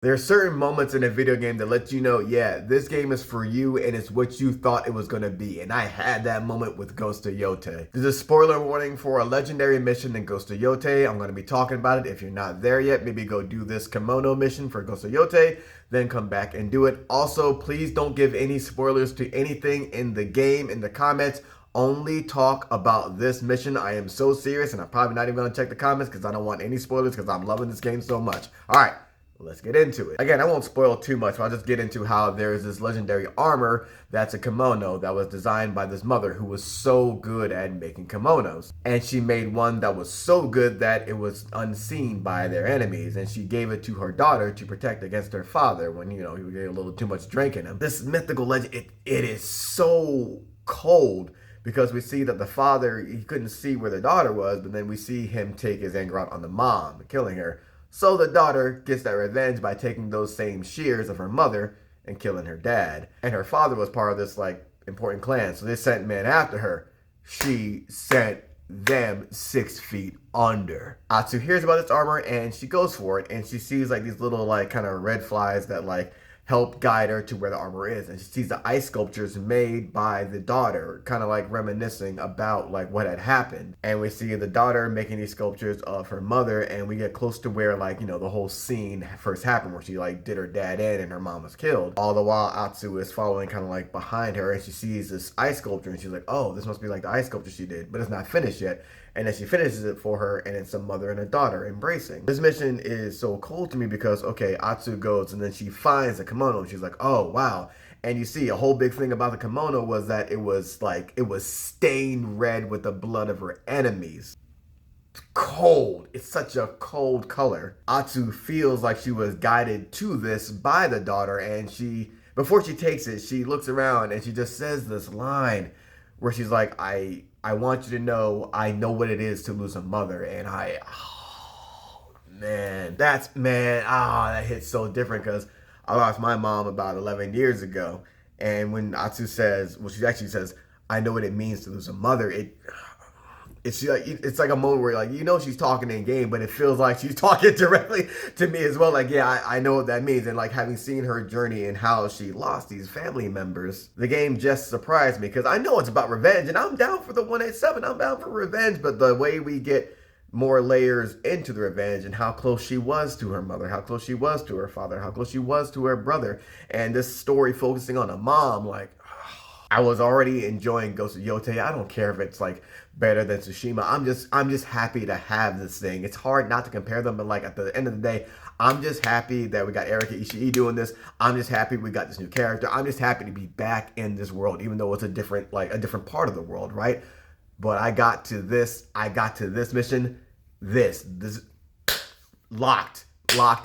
There are certain moments in a video game that let you know, yeah, this game is for you and it's what you thought it was going to be. And I had that moment with Ghost of Yotei. There's a spoiler warning for a legendary mission in Ghost of Yotei. I'm going to be talking about it. If you're not there yet, maybe go do this kimono mission for Ghost of Yotei, then come back and do it. Also, please don't give any spoilers to anything in the game in the comments. Only talk about this mission. I am so serious, and I'm probably not even going to check the comments because I don't want any spoilers because I'm loving this game so much. All right. Let's get into it. Again, I won't spoil too much, but I'll just get into how there's this legendary armor that's a kimono that was designed by this mother who was so good at making kimonos. And she made one that was so good that it was unseen by their enemies. And she gave it to her daughter to protect against her father when, you know, he would get a little too much drink in him. This mythical legend, it is so cold because we see that the father, he couldn't see where the daughter was, but then we see him take his anger out on the mom, killing her. So the daughter gets that revenge by taking those same shears of her mother and killing her dad. And her father was part of this like important clan, so they sent men after her. She sent them 6 feet under. Atsu hears about this armor and she goes for it, and she sees like these little like kind of red flies that like help guide her to where the armor is, and she sees the ice sculptures made by the daughter, kind of like reminiscing about like what had happened. And we see the daughter making these sculptures of her mother, and we get close to where like, you know, the whole scene first happened where she like did her dad in and her mom was killed. All the while Atsu is following kind of like behind her, and she sees this ice sculpture and she's like, oh, this must be like the ice sculpture she did, but it's not finished yet. And then she finishes it for her, and it's a mother and a daughter embracing. This mission is so cool to me because, okay, Atsu goes and then she finds a kimono and she's like, oh, wow. And you see a whole big thing about the kimono was that it was stained red with the blood of her enemies. It's cold. It's such a cold color. Atsu feels like she was guided to this by the daughter, and before she takes it, she looks around and she just says this line where she's like, I want you to know I know what it is to lose a mother. And oh, man, that hits so different because I lost my mom about 11 years ago. And when Atsu says, well, she actually says, I know what it means to lose a mother, it's like a moment where, like, you know, she's talking in game, but it feels like she's talking directly to me as well. Like, yeah, I know what that means. And like having seen her journey and how she lost these family members, the game just surprised me because I know it's about revenge, and I'm down for the 187. I'm down for revenge, but the way we get more layers into the revenge and how close she was to her mother, how close she was to her father, how close she was to her brother, and this story focusing on a mom, like, I was already enjoying Ghost of Yotei. I don't care if it's like better than Tsushima. I'm just happy to have this thing. It's hard not to compare them, but like at the end of the day, I'm just happy that we got Erika Ishii doing this. I'm just happy we got this new character. I'm just happy to be back in this world, even though it's a different part of the world, right? But I got to this mission, this locked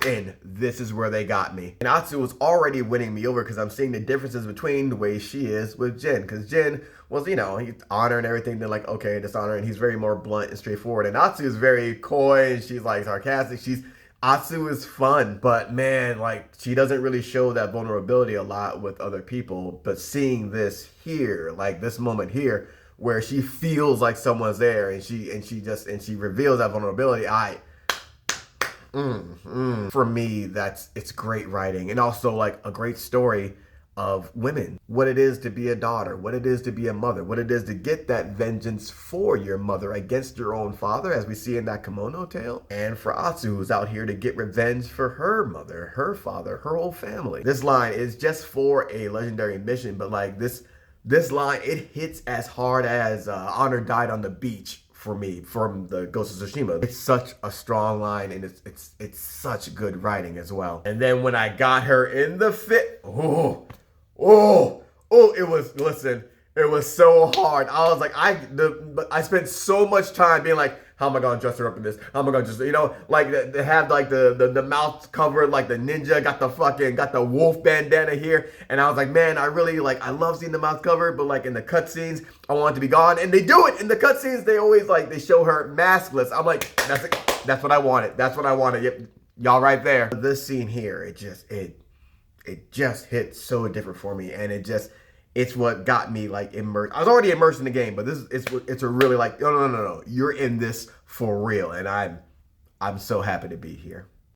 in. This is where they got me. And Atsu was already winning me over because I'm seeing the differences between the way she is with Jin. Because Jin was, you know, he's honor and everything. They're like, okay, dishonor. And he's very more blunt and straightforward. And Atsu is very coy and she's like sarcastic. Atsu is fun, but man, like she doesn't really show that vulnerability a lot with other people. But seeing this here, like this moment here, where she feels like someone's there and she reveals that vulnerability, for me, it's great writing, and also like a great story of women, what it is to be a daughter, what it is to be a mother, what it is to get that vengeance for your mother against your own father, as we see in that kimono tale, and for Atsu, who's out here to get revenge for her mother, her father, her whole family. This line is just for a legendary mission, but like this line, it hits as hard as Honor died on the beach for me from the Ghost of Tsushima. It's such a strong line, and it's such good writing as well. And then when I got her in the fit, it was so hard. I was like, I spent so much time being like, how am I gonna dress her up in this? How am I gonna just, you know, like they have like the mouth covered like the ninja, got the wolf bandana here, and I was like, man, I love seeing the mouth covered, but like in the cutscenes, I want it to be gone, and they do it in the cutscenes. They always they show her maskless. I'm like, that's it. That's what I wanted. That's what I wanted. Yep, y'all right there. This scene here, it just hit so different for me, and it's what got me like immersed. I was already immersed in the game, but it's a really like, no, you're in this for real, and I'm so happy to be here.